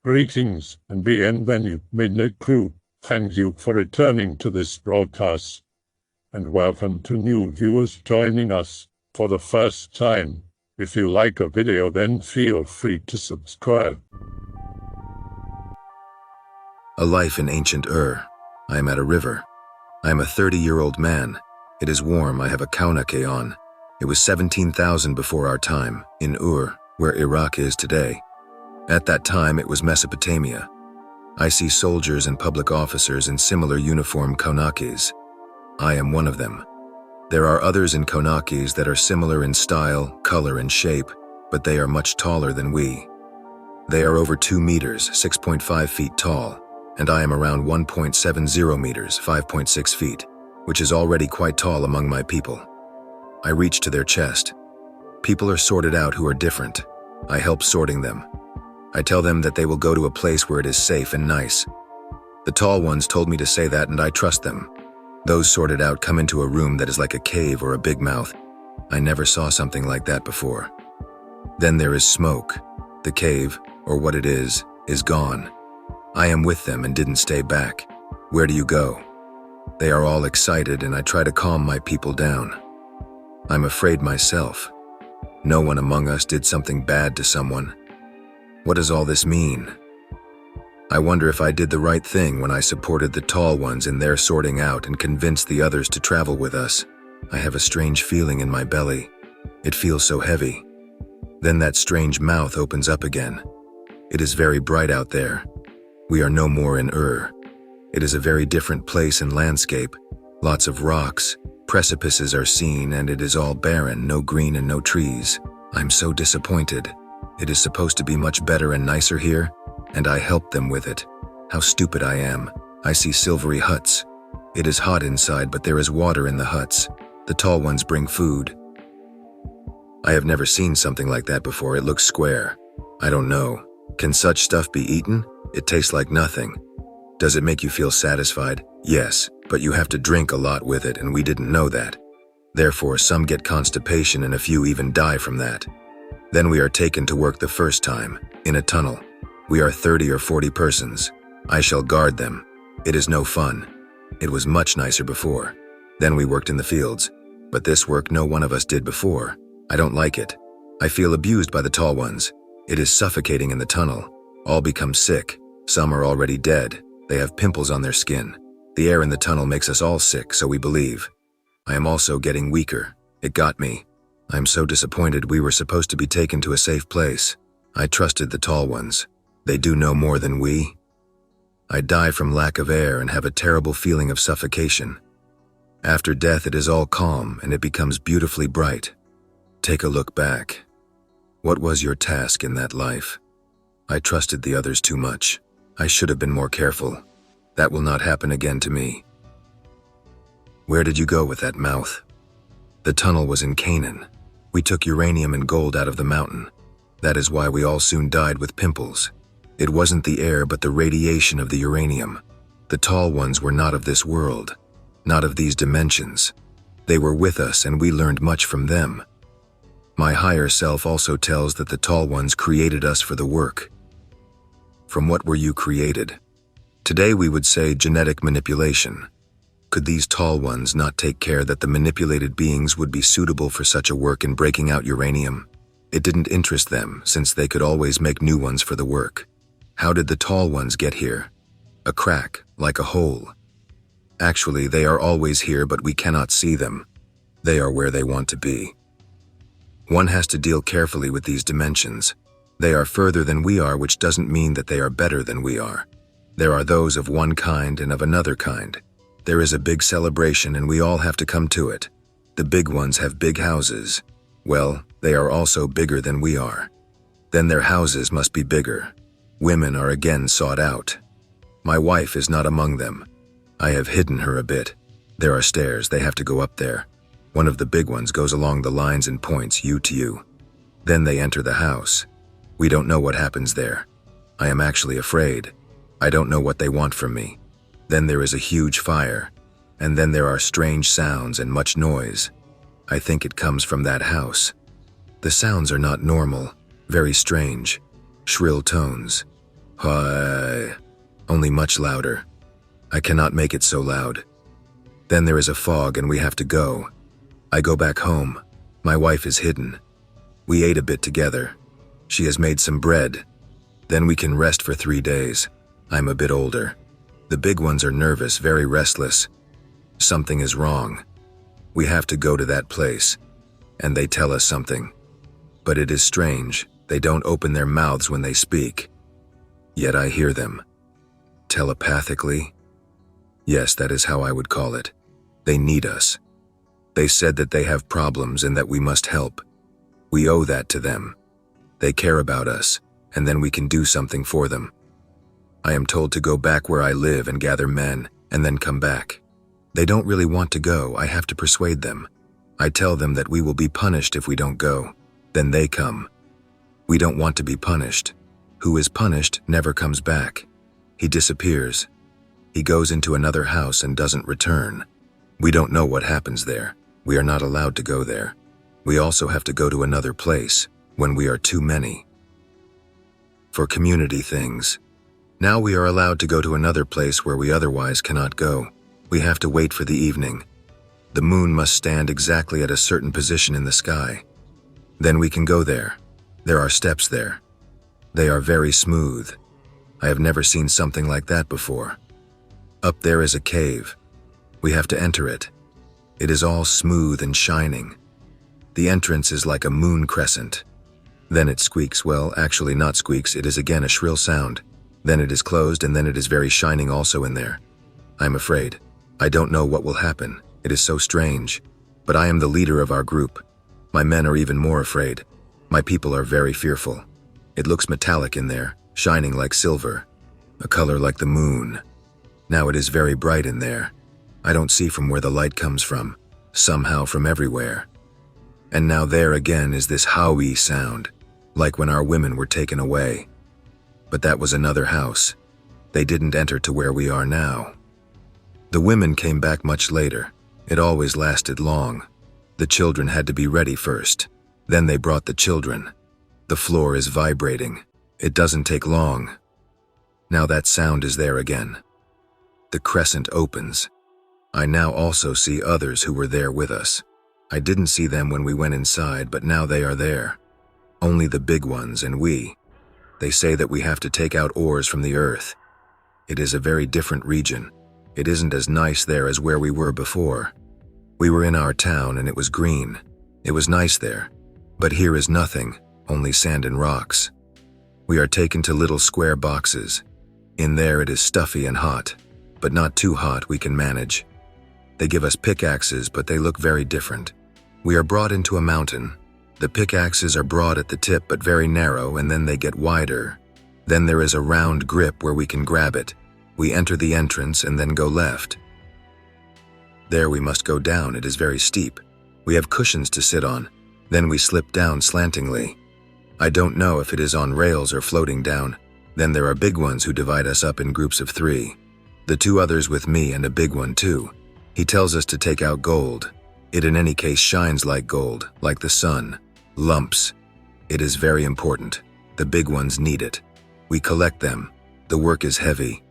Greetings and bienvenue, Midnight Crew. Thank you for returning to this broadcast, and welcome to new viewers joining us for the first time. If you like a video, then feel free to subscribe. A life in ancient Ur. I am at a river. I am a 30-year-old man. It is warm. I have a kaunake on. It was 17,000 before our time, in Ur, where Iraq is today. At that time, it was Mesopotamia. I see soldiers and public officers in similar uniform kaunakes. I am one of them. There are others in kaunakes that are similar in style, color, and shape, but they are much taller than we. They are over 2 meters, 6.5 feet tall, and I am around 1.70 meters, 5.6 feet, which is already quite tall among my people. I reach to their chest. People are sorted out who are different. I help sorting them. I tell them that they will go to a place where it is safe and nice. The tall ones told me to say that, and I trust them. Those sorted out come into a room that is like a cave or a big mouth. I never saw something like that before. Then there is smoke. The cave, or what it is gone. I am with them and didn't stay back. Where do you go? They are all excited, and I try to calm my people down. I'm afraid myself. No one among us did something bad to someone. What does all this mean? I wonder if I did the right thing when I supported the tall ones in their sorting out and convinced the others to travel with us. I have a strange feeling in my belly. It feels so heavy. Then that strange mouth opens up again. It is very bright out there. We are no more in Ur. It is a very different place and landscape. Lots of rocks, precipices are seen, and it is all barren, no green and no trees. I'm so disappointed. It is supposed to be much better and nicer here, and I helped them with it. How stupid I am. I see silvery huts. It is hot inside, but there is water in the huts. The tall ones bring food. I have never seen something like that before. It looks square. I don't know. Can such stuff be eaten? It tastes like nothing. Does it make you feel satisfied? Yes, but you have to drink a lot with it, and we didn't know that. Therefore, some get constipation and a few even die from that. Then we are taken to work the first time, in a tunnel. We are 30 or 40 persons. I shall guard them. It is no fun. It was much nicer before. Then we worked in the fields. But this work no one of us did before. I don't like it. I feel abused by the tall ones. It is suffocating in the tunnel. All become sick. Some are already dead. They have pimples on their skin. The air in the tunnel makes us all sick, so we believe. I am also getting weaker. It got me. I am so disappointed. We were supposed to be taken to a safe place. I trusted the tall ones. They do no more than we. I die from lack of air and have a terrible feeling of suffocation. After death, it is all calm and it becomes beautifully bright. Take a look back. What was your task in that life? I trusted the others too much. I should have been more careful. That will not happen again to me. Where did you go with that mouth? The tunnel was in Canaan. We took uranium and gold out of the mountain. That is why we all soon died with pimples. It wasn't the air, but the radiation of the uranium. The tall ones were not of this world, not of these dimensions. They were with us, and we learned much from them. My higher self also tells that the tall ones created us for the work. From what were you created? Today we would say genetic manipulation. Could these tall ones not take care that the manipulated beings would be suitable for such a work in breaking out uranium? It didn't interest them, since they could always make new ones for the work. How did the tall ones get here? A crack, like a hole. Actually, they are always here, but we cannot see them. They are where they want to be. One has to deal carefully with these dimensions. They are further than we are, which doesn't mean that they are better than we are. There are those of one kind and of another kind. There is a big celebration, and we all have to come to it. The big ones have big houses. Well, they are also bigger than we are. Then their houses must be bigger. Women are again sought out. My wife is not among them. I have hidden her a bit. There are stairs. They have to go up there. One of the big ones goes along the lines and points you to you. Then they enter the house. We don't know what happens there. I am actually afraid. I don't know what they want from me. Then there is a huge fire, and then there are strange sounds and much noise. I think it comes from that house. The sounds are not normal, very strange, shrill tones. Hi. Only much louder. I cannot make it so loud. Then there is a fog and we have to go. I go back home. My wife is hidden. We ate a bit together. She has made some bread. Then we can rest for 3 days. I'm a bit older. The big ones are nervous, very restless. Something is wrong. We have to go to that place. And they tell us something. But it is strange. They don't open their mouths when they speak. Yet I hear them. Telepathically? Yes, that is how I would call it. They need us. They said that they have problems and that we must help. We owe that to them. They care about us, and then we can do something for them. I am told to go back where I live and gather men, and then come back. They don't really want to go. I have to persuade them. I tell them that we will be punished if we don't go. Then they come. We don't want to be punished. Who is punished never comes back. He disappears. He goes into another house and doesn't return. We don't know what happens there. We are not allowed to go there. We also have to go to another place when we are too many. For community things. Now we are allowed to go to another place where we otherwise cannot go. We have to wait for the evening. The moon must stand exactly at a certain position in the sky. Then we can go there. There are steps there. They are very smooth. I have never seen something like that before. Up there is a cave. We have to enter it. It is all smooth and shining. The entrance is like a moon crescent. Then it squeaks. Well, actually not squeaks. It is again a shrill sound. Then it is closed and then it is very shining also in there. I'm afraid. I don't know what will happen. It is so strange. But I am the leader of our group. My men are even more afraid. My people are very fearful. It looks metallic in there, shining like silver, a color like the moon. Now it is very bright in there. I don't see from where the light comes from, somehow from everywhere. And now there again is this howie sound, like when our women were taken away. But that was another house. They didn't enter to where we are now. The women came back much later. It always lasted long. The children had to be ready first. Then they brought the children. The floor is vibrating. It doesn't take long. Now that sound is there again. The crescent opens. I now also see others who were there with us. I didn't see them when we went inside, but now they are there. Only the big ones and we. They say that we have to take out ores from the earth. It is a very different region. It isn't as nice there as where we were before. We were in our town and it was green. It was nice there. But here is nothing, only sand and rocks. We are taken to little square boxes. In there it is stuffy and hot, but not too hot, we can manage. They give us pickaxes, but they look very different. We are brought into a mountain. The pickaxes are broad at the tip but very narrow, and then they get wider. Then there is a round grip where we can grab it. We enter the entrance and then go left. There we must go down. It is very steep. We have cushions to sit on. Then we slip down slantingly. I don't know if it is on rails or floating down. Then there are big ones who divide us up in groups of 3. The 2 others with me and a big one too. He tells us to take out gold. It in any case shines like gold, like the sun. Lumps. It is very important. The big ones need it. We collect them. The work is heavy.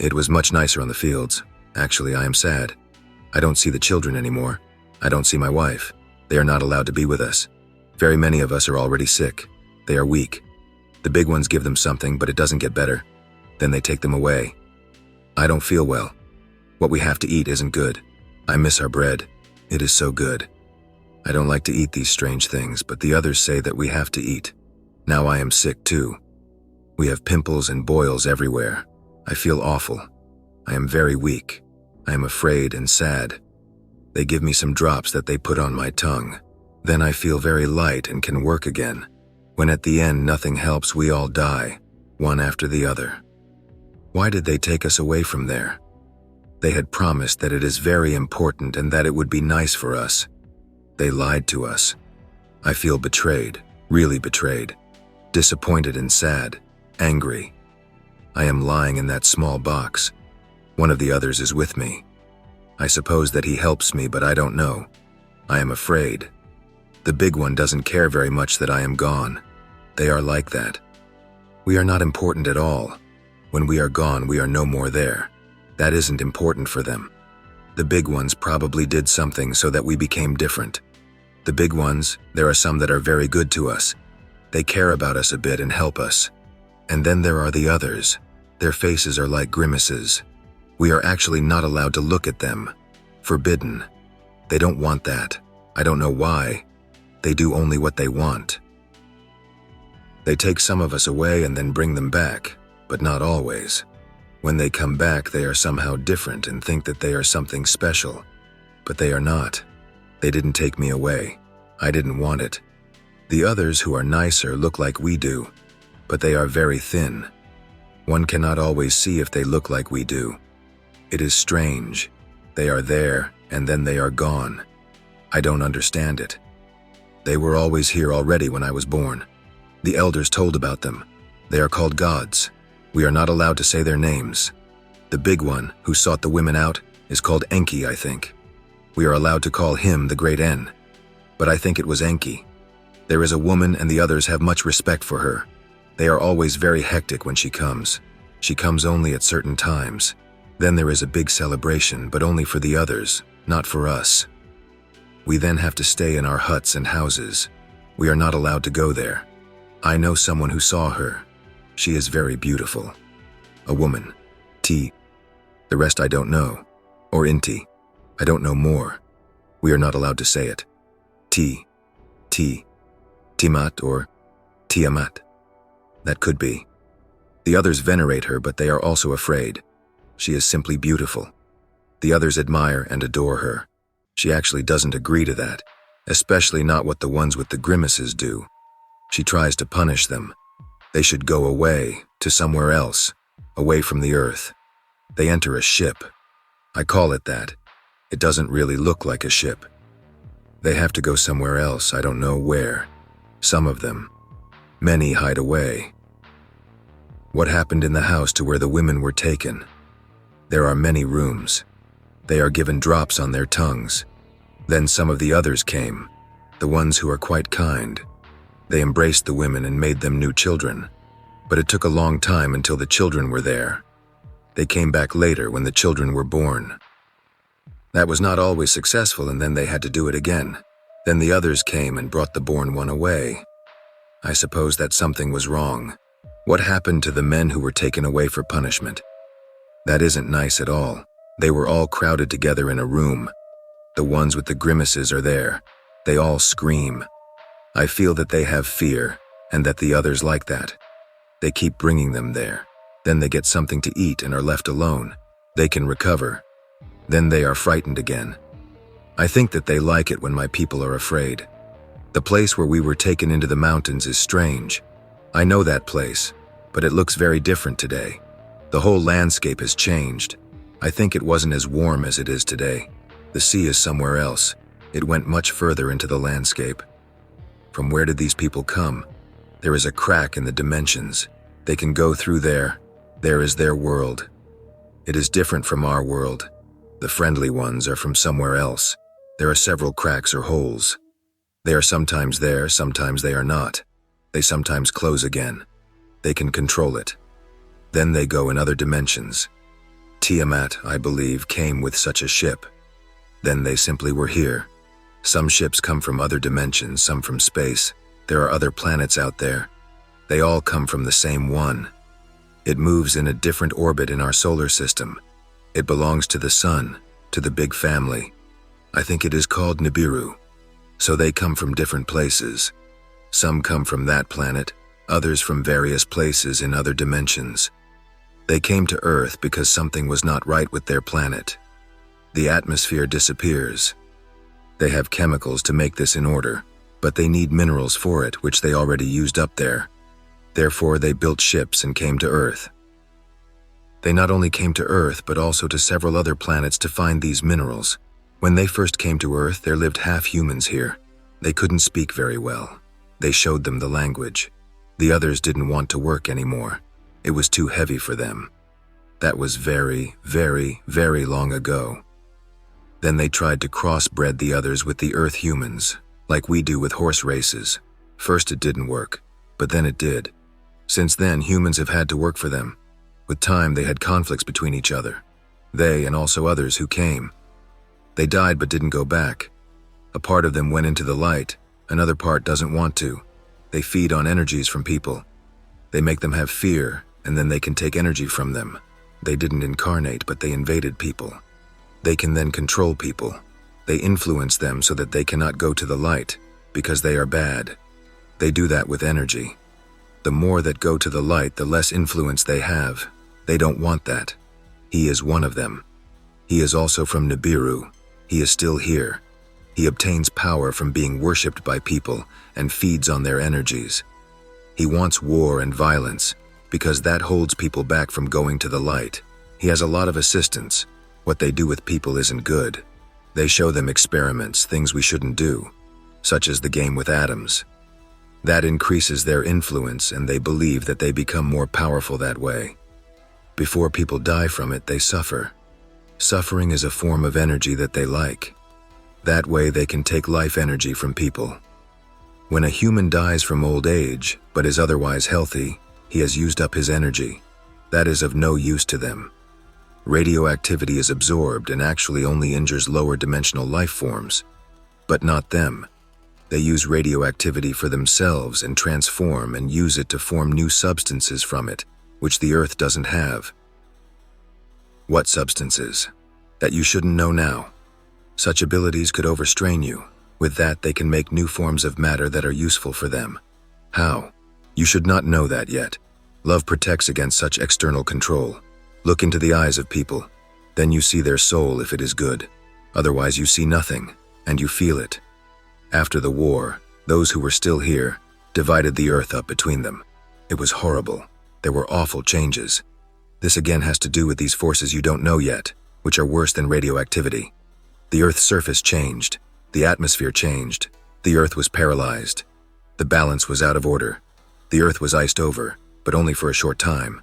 It was much nicer on the fields. Actually, I am sad. I don't see the children anymore. I don't see my wife. They are not allowed to be with us. Very many of us are already sick. They are weak. The big ones give them something, but it doesn't get better. Then they take them away. I don't feel well. What we have to eat isn't good. I miss our bread. It is so good. I don't like to eat these strange things, but the others say that we have to eat. Now I am sick too. We have pimples and boils everywhere. I feel awful. I am very weak. I am afraid and sad. They give me some drops that they put on my tongue. Then I feel very light and can work again. When at the end nothing helps, we all die, one after the other. Why did they take us away from there? They had promised that it is very important and that it would be nice for us. They lied to us. I feel betrayed, really betrayed, disappointed and sad, angry. I am lying in that small box. One of the others is with me. I suppose that he helps me, but I don't know. I am afraid. The big one doesn't care very much that I am gone. They are like that. We are not important at all. When we are gone, we are no more there. That isn't important for them. The big ones probably did something so that we became different. The big ones, there are some that are very good to us. They care about us a bit and help us. And then there are the others. Their faces are like grimaces. We are actually not allowed to look at them. Forbidden. They don't want that. I don't know why. They do only what they want. They take some of us away and then bring them back, but not always. When they come back, they are somehow different and think that they are something special. But they are not. They didn't take me away. I didn't want it. The others who are nicer look like we do, but they are very thin. One cannot always see if they look like we do. It is strange. They are there, and then they are gone. I don't understand it. They were always here already when I was born. The elders told about them. They are called gods. We are not allowed to say their names. The big one, who sought the women out, is called Enki, I think. We are allowed to call him the Great N. But I think it was Enki. There is a woman and the others have much respect for her. They are always very hectic when she comes. She comes only at certain times. Then there is a big celebration, but only for the others, not for us. We then have to stay in our huts and houses. We are not allowed to go there. I know someone who saw her. She is very beautiful. A woman. T. The rest I don't know. Or Inti. I don't know more. We are not allowed to say it. T. Tiamat or Tiamat. That could be. The others venerate her, but they are also afraid. She is simply beautiful. The others admire and adore her. She actually doesn't agree to that, especially not what the ones with the grimaces do. She tries to punish them. They should go away, to somewhere else, away from the earth. They enter a ship. I call it that. It doesn't really look like a ship. They have to go somewhere else, I don't know where. Some of them. Many hide away. What happened in the house to where the women were taken? There are many rooms. They are given drops on their tongues. Then some of the others came, the ones who are quite kind. They embraced the women and made them new children. But it took a long time until the children were there. They came back later when the children were born. That was not always successful, and then they had to do it again. Then the others came and brought the born one away. I suppose that something was wrong. What happened to the men who were taken away for punishment? That isn't nice at all. They were all crowded together in a room. The ones with the grimaces are there. They all scream. I feel that they have fear, and that the others like that. They keep bringing them there. Then they get something to eat and are left alone. They can recover. Then they are frightened again. I think that they like it when my people are afraid. The place where we were taken into the mountains is strange. I know that place, but it looks very different today. The whole landscape has changed. I think it wasn't as warm as it is today. The sea is somewhere else. It went much further into the landscape. From where did these people come? There is a crack in the dimensions. They can go through there. There is their world. It is different from our world. The friendly ones are from somewhere else. There are several cracks or holes. They are sometimes there, sometimes they are not. They sometimes close again. They can control it. Then they go in other dimensions. Tiamat, I believe, came with such a ship. Then they simply were here. Some ships come from other dimensions, some from space. There are other planets out there. They all come from the same one. It moves in a different orbit in our solar system. It belongs to the sun, to the big family. I think it is called Nibiru. So they come from different places. Some come from that planet, others from various places in other dimensions. They came to Earth because something was not right with their planet. The atmosphere disappears. They have chemicals to make this in order, but they need minerals for it, which they already used up there. Therefore, they built ships and came to Earth. They not only came to Earth, but also to several other planets to find these minerals. When they first came to Earth, there lived half humans here. They couldn't speak very well. They showed them the language. The others didn't want to work anymore. It was too heavy for them. That was very, very, very long ago. Then they tried to crossbred the others with the Earth humans, like we do with horse races. First it didn't work, but then it did. Since then, humans have had to work for them. With time, they had conflicts between each other. They and also others who came. They died but didn't go back. A part of them went into the light, another part doesn't want to. They feed on energies from people. They make them have fear, and then they can take energy from them. They didn't incarnate, but they invaded people. They can then control people. They influence them so that they cannot go to the light, because they are bad. They do that with energy. The more that go to the light, the less influence they have. They don't want that. He is one of them. He is also from Nibiru. He is still here. He obtains power from being worshipped by people and feeds on their energies. He wants war and violence, because that holds people back from going to the light. He has a lot of assistants. What they do with people isn't good. They show them experiments, things we shouldn't do, such as the game with atoms. That increases their influence, and they believe that they become more powerful that way. Before people die from it, they suffer. Suffering is a form of energy that they like. That way they can take life energy from people. When a human dies from old age, but is otherwise healthy, he has used up his energy. That is of no use to them. Radioactivity is absorbed and actually only injures lower dimensional life forms. But not them. They use radioactivity for themselves and transform and use it to form new substances from it, which the Earth doesn't have. What substances? That you shouldn't know now. Such abilities could overstrain you. With that, they can make new forms of matter that are useful for them. How? You should not know that yet. Love protects against such external control. Look into the eyes of people. Then you see their soul if it is good. Otherwise you see nothing, and you feel it. After the war, those who were still here divided the Earth up between them. It was horrible. There were awful changes. This again has to do with these forces you don't know yet, which are worse than radioactivity. The Earth's surface changed. The atmosphere changed. The Earth was paralyzed. The balance was out of order. The Earth was iced over, but only for a short time.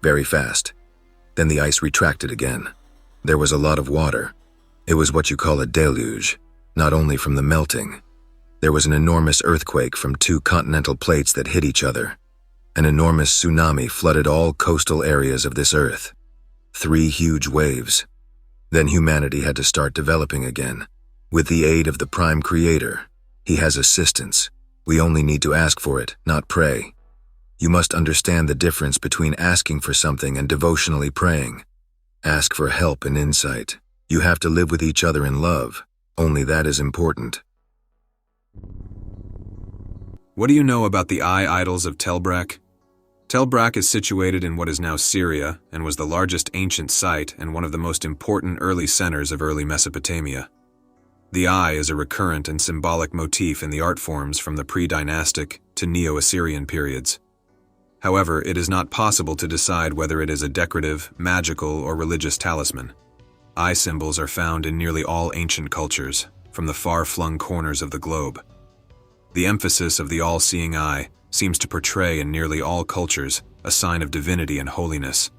Very fast. Then the ice retracted again. There was a lot of water. It was what you call a deluge, not only from the melting. There was an enormous earthquake from two continental plates that hit each other. An enormous tsunami flooded all coastal areas of this Earth. 3 huge waves. Then humanity had to start developing again. With the aid of the Prime Creator. He has assistance. We only need to ask for it, not pray. You must understand the difference between asking for something and devotionally praying. Ask for help and insight. You have to live with each other in love. Only that is important. What do you know about the eye idols of Tel Brak? Tel Brak is situated in what is now Syria and was the largest ancient site and one of the most important early centers of early Mesopotamia. The eye is a recurrent and symbolic motif in the art forms from the pre-dynastic to Neo-Assyrian periods. However, it is not possible to decide whether it is a decorative, magical, or religious talisman. Eye symbols are found in nearly all ancient cultures, from the far-flung corners of the globe. The emphasis of the all-seeing eye seems to portray in nearly all cultures a sign of divinity and holiness.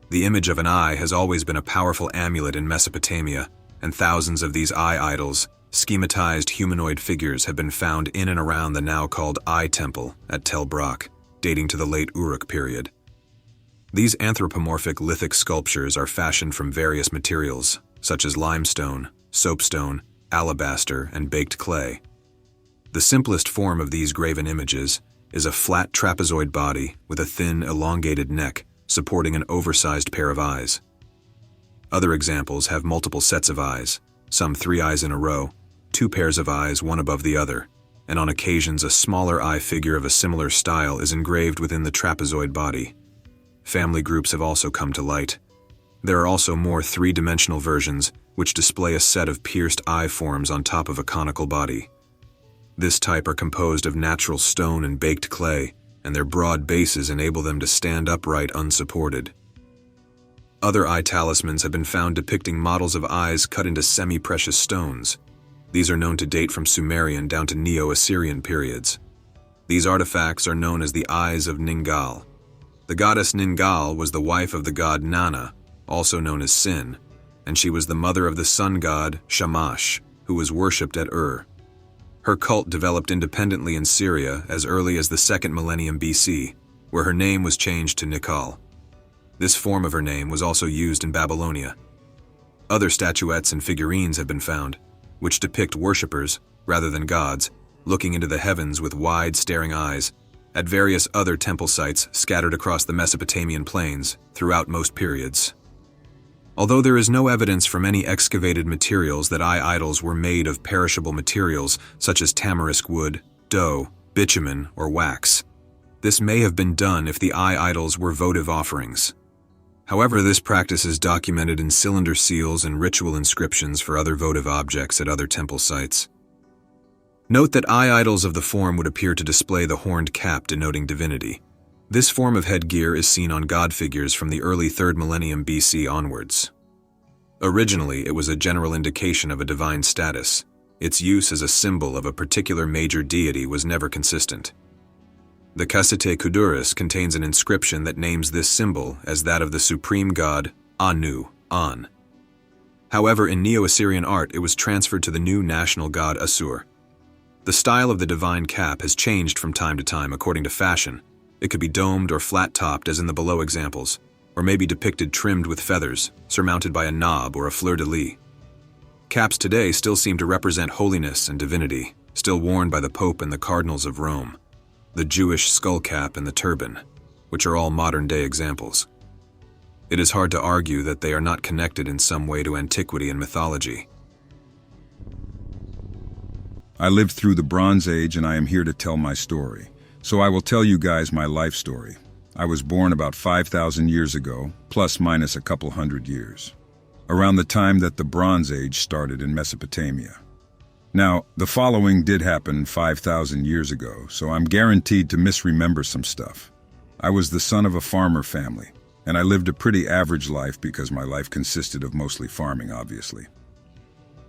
The image of an eye has always been a powerful amulet in Mesopotamia, and thousands of these eye idols, schematized humanoid figures, have been found in and around the now called Eye Temple at Tel Brak, dating to the late Uruk period. These anthropomorphic lithic sculptures are fashioned from various materials, such as limestone, soapstone, alabaster, and baked clay. The simplest form of these graven images is a flat trapezoid body with a thin, elongated neck supporting an oversized pair of eyes. Other examples have multiple sets of eyes, some 3 eyes in a row, 2 pairs of eyes one above the other, and on occasions a smaller eye figure of a similar style is engraved within the trapezoid body. Family groups have also come to light. There are also more 3-dimensional versions which display a set of pierced eye forms on top of a conical body. This type are composed of natural stone and baked clay, and their broad bases enable them to stand upright unsupported. Other eye talismans have been found depicting models of eyes cut into semi-precious stones. These are known to date from Sumerian down to Neo-Assyrian periods. These artifacts are known as the Eyes of Ningal. The goddess Ningal was the wife of the god Nana, also known as Sin, and she was the mother of the sun god Shamash, who was worshipped at Ur. Her cult developed independently in Syria as early as the 2nd millennium BC, where her name was changed to Nikal. This form of her name was also used in Babylonia. Other statuettes and figurines have been found, which depict worshippers, rather than gods, looking into the heavens with wide, staring eyes, at various other temple sites scattered across the Mesopotamian plains throughout most periods. Although there is no evidence from any excavated materials that eye idols were made of perishable materials such as tamarisk wood, dough, bitumen, or wax, this may have been done if the eye idols were votive offerings. However, this practice is documented in cylinder seals and ritual inscriptions for other votive objects at other temple sites. Note that eye idols of the form would appear to display the horned cap denoting divinity. This form of headgear is seen on god figures from the early 3rd millennium BC onwards. Originally, it was a general indication of a divine status. Its use as a symbol of a particular major deity was never consistent. The Cassette Kuduris contains an inscription that names this symbol as that of the supreme god Anu, An. However, in Neo-Assyrian art, it was transferred to the new national god Assur. The style of the divine cap has changed from time to time according to fashion. It could be domed or flat-topped as in the below examples, or may be depicted trimmed with feathers, surmounted by a knob or a fleur-de-lis. Caps today still seem to represent holiness and divinity, still worn by the Pope and the cardinals of Rome. The Jewish skull cap and the turban, which are all modern-day examples. It is hard to argue that they are not connected in some way to antiquity and mythology. I lived through the Bronze Age and I am here to tell my story. So I will tell you guys my life story. I was born about 5,000 years ago, plus minus a couple hundred years, around the time that the Bronze Age started in Mesopotamia. Now, the following did happen 5,000 years ago, so I'm guaranteed to misremember some stuff. I was the son of a farmer family, and I lived a pretty average life because my life consisted of mostly farming, obviously.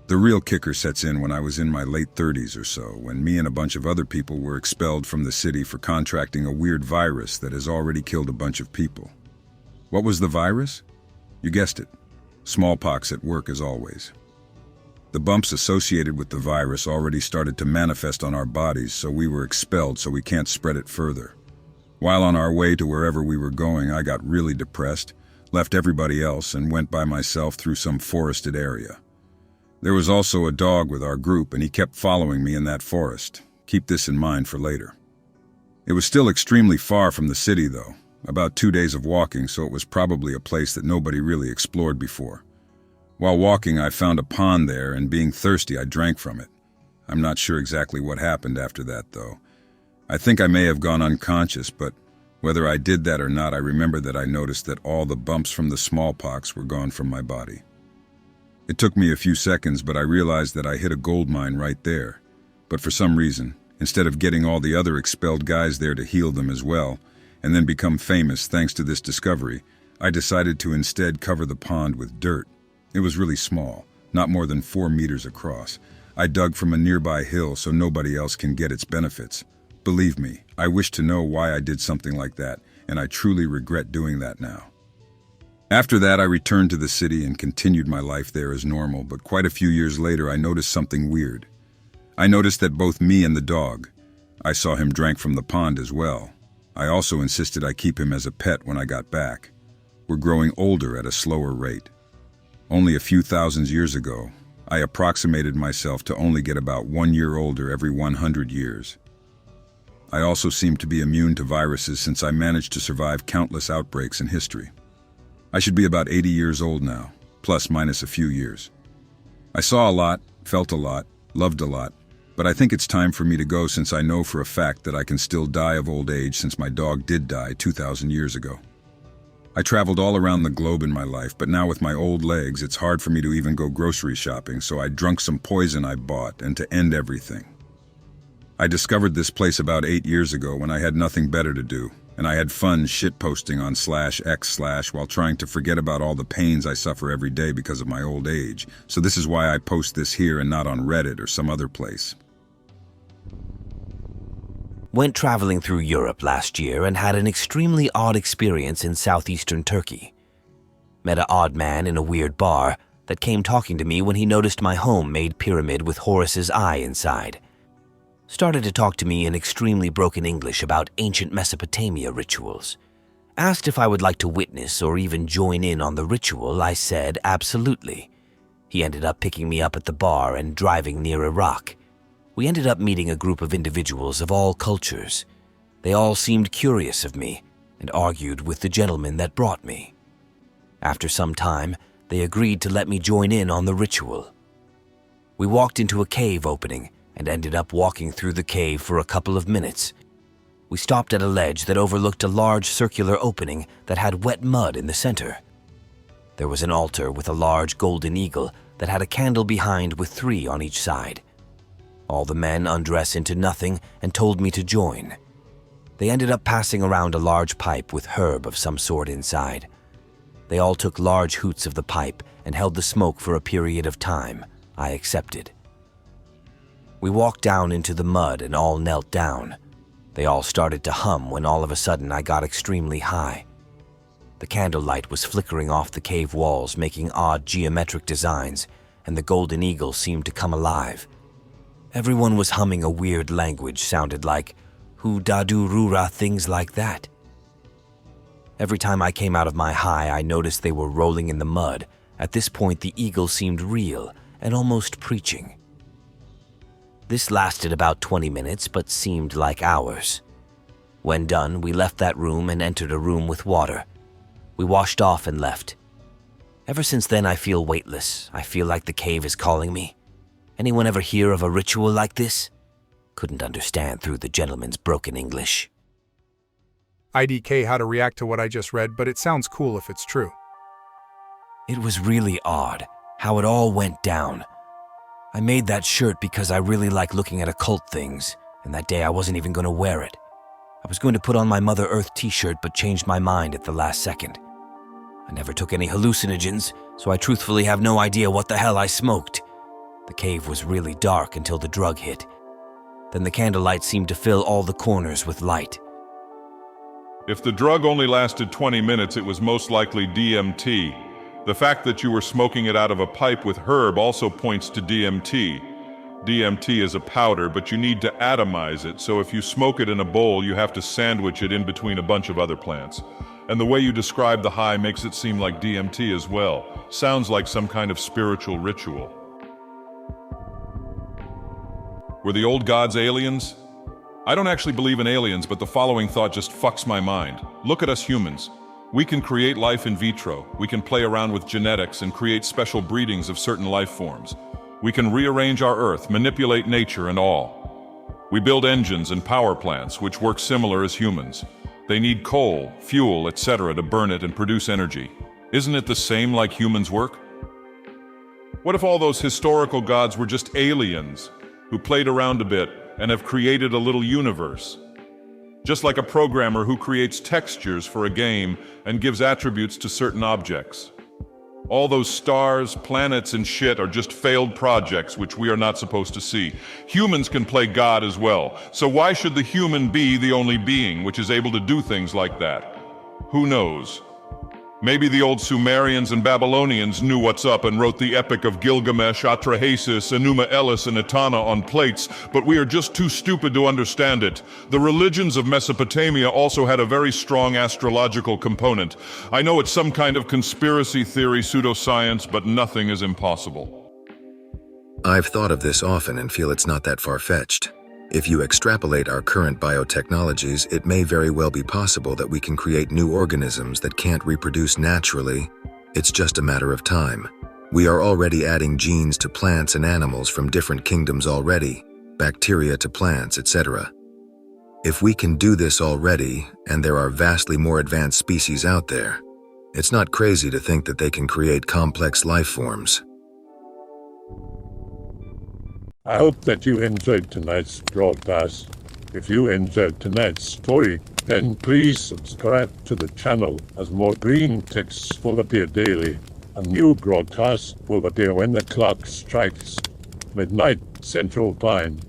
The real kicker sets in when I was in my late 30s or so, when me and a bunch of other people were expelled from the city for contracting a weird virus that has already killed a bunch of people. What was the virus? You guessed it. Smallpox at work as always. The bumps associated with the virus already started to manifest on our bodies, so we were expelled so we can't spread it further. While on our way to wherever we were going, I got really depressed, left everybody else, and went by myself through some forested area. There was also a dog with our group, and he kept following me in that forest. Keep this in mind for later. It was still extremely far from the city, though, about 2 days of walking, so it was probably a place that nobody really explored before. While walking, I found a pond there, and being thirsty, I drank from it. I'm not sure exactly what happened after that, though. I think I may have gone unconscious, but whether I did that or not, I remember that I noticed that all the bumps from the smallpox were gone from my body. It took me a few seconds, but I realized that I hit a gold mine right there. But for some reason, instead of getting all the other expelled guys there to heal them as well, and then become famous thanks to this discovery, I decided to instead cover the pond with dirt. It was really small, not more than 4 meters across. I dug from a nearby hill so nobody else can get its benefits. Believe me, I wish to know why I did something like that, and I truly regret doing that now. After that, I returned to the city and continued my life there as normal, but quite a few years later, I noticed something weird. I noticed that both me and the dog, I saw him drank from the pond as well. I also insisted I keep him as a pet when I got back. We're growing older at a slower rate. Only a few thousand years ago, I approximated myself to only get about 1 year older every 100 years. I also seem to be immune to viruses since I managed to survive countless outbreaks in history. I should be about 80 years old now, plus minus a few years. I saw a lot, felt a lot, loved a lot, but I think it's time for me to go since I know for a fact that I can still die of old age since my dog did die 2,000 years ago. I traveled all around the globe in my life, but now with my old legs, it's hard for me to even go grocery shopping, so I drank some poison I bought, and to end everything. I discovered this place about 8 years ago when I had nothing better to do, and I had fun shitposting on /x/ while trying to forget about all the pains I suffer every day because of my old age, so this is why I post this here and not on Reddit or some other place. Went traveling through Europe last year and had an extremely odd experience in southeastern Turkey. Met an odd man in a weird bar that came talking to me when he noticed my home-made pyramid with Horus's eye inside. Started to talk to me in extremely broken English about ancient Mesopotamia rituals. Asked if I would like to witness or even join in on the ritual, I said absolutely. He ended up picking me up at the bar and driving near a rock. We ended up meeting a group of individuals of all cultures. They all seemed curious of me and argued with the gentleman that brought me. After some time, they agreed to let me join in on the ritual. We walked into a cave opening and ended up walking through the cave for a couple of minutes. We stopped at a ledge that overlooked a large circular opening that had wet mud in the center. There was an altar with a large golden eagle that had a candle behind with 3 on each side. All the men undress into nothing and told me to join. They ended up passing around a large pipe with herb of some sort inside. They all took large hoots of the pipe and held the smoke for a period of time. I accepted. We walked down into the mud and all knelt down. They all started to hum when all of a sudden I got extremely high. The candlelight was flickering off the cave walls, making odd geometric designs, and the golden eagle seemed to come alive. Everyone was humming a weird language, sounded like "Hu dadu rura," things like that. Every time I came out of my high, I noticed they were rolling in the mud. At this point, the eagle seemed real and almost preaching. This lasted about 20 minutes, but seemed like hours. When done, we left that room and entered a room with water. We washed off and left. Ever since then, I feel weightless. I feel like the cave is calling me. Anyone ever hear of a ritual like this? Couldn't understand through the gentleman's broken English. IDK how to react to what I just read, but it sounds cool if it's true. It was really odd how it all went down. I made that shirt because I really like looking at occult things, and that day I wasn't even going to wear it. I was going to put on my Mother Earth t-shirt but changed my mind at the last second. I never took any hallucinogens, so I truthfully have no idea what the hell I smoked. The cave was really dark until the drug hit. Then the candlelight seemed to fill all the corners with light. If the drug only lasted 20 minutes, it was most likely DMT. The fact that you were smoking it out of a pipe with herb also points to DMT. DMT is a powder, but you need to atomize it, so if you smoke it in a bowl, you have to sandwich it in between a bunch of other plants. And the way you describe the high makes it seem like DMT as well. Sounds like some kind of spiritual ritual. Were the old gods aliens? I don't actually believe in aliens, but the following thought just fucks my mind. Look at us humans. We can create life in vitro. We can play around with genetics and create special breedings of certain life forms. We can rearrange our Earth, manipulate nature and all. We build engines and power plants, which work similar as humans. They need coal, fuel, etc. to burn it and produce energy. Isn't it the same like humans work? What if all those historical gods were just aliens who played around a bit and have created a little universe? Just like a programmer who creates textures for a game and gives attributes to certain objects. All those stars, planets, and shit are just failed projects which we are not supposed to see. Humans can play God as well, so why should the human be the only being which is able to do things like that? Who knows? Maybe the old Sumerians and Babylonians knew what's up and wrote the Epic of Gilgamesh, Atrahasis, Enuma Elish, and Etana on plates, but we are just too stupid to understand it. The religions of Mesopotamia also had a very strong astrological component. I know it's some kind of conspiracy theory, pseudoscience, but nothing is impossible. I've thought of this often and feel it's not that far-fetched. If you extrapolate our current biotechnologies, it may very well be possible that we can create new organisms that can't reproduce naturally. It's just a matter of time. We are already adding genes to plants and animals from different kingdoms already, bacteria to plants, etc. If we can do this already, and there are vastly more advanced species out there, it's not crazy to think that they can create complex life forms. I hope that you enjoyed tonight's broadcast. If you enjoyed tonight's story, then please subscribe to the channel as more Greentext will appear daily. A new broadcast will appear when the clock strikes midnight Central Time.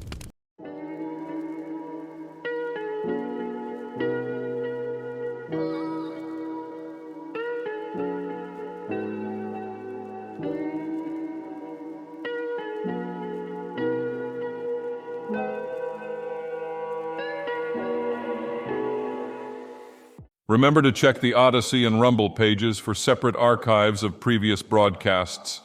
Remember to check the Odyssey and Rumble pages for separate archives of previous broadcasts.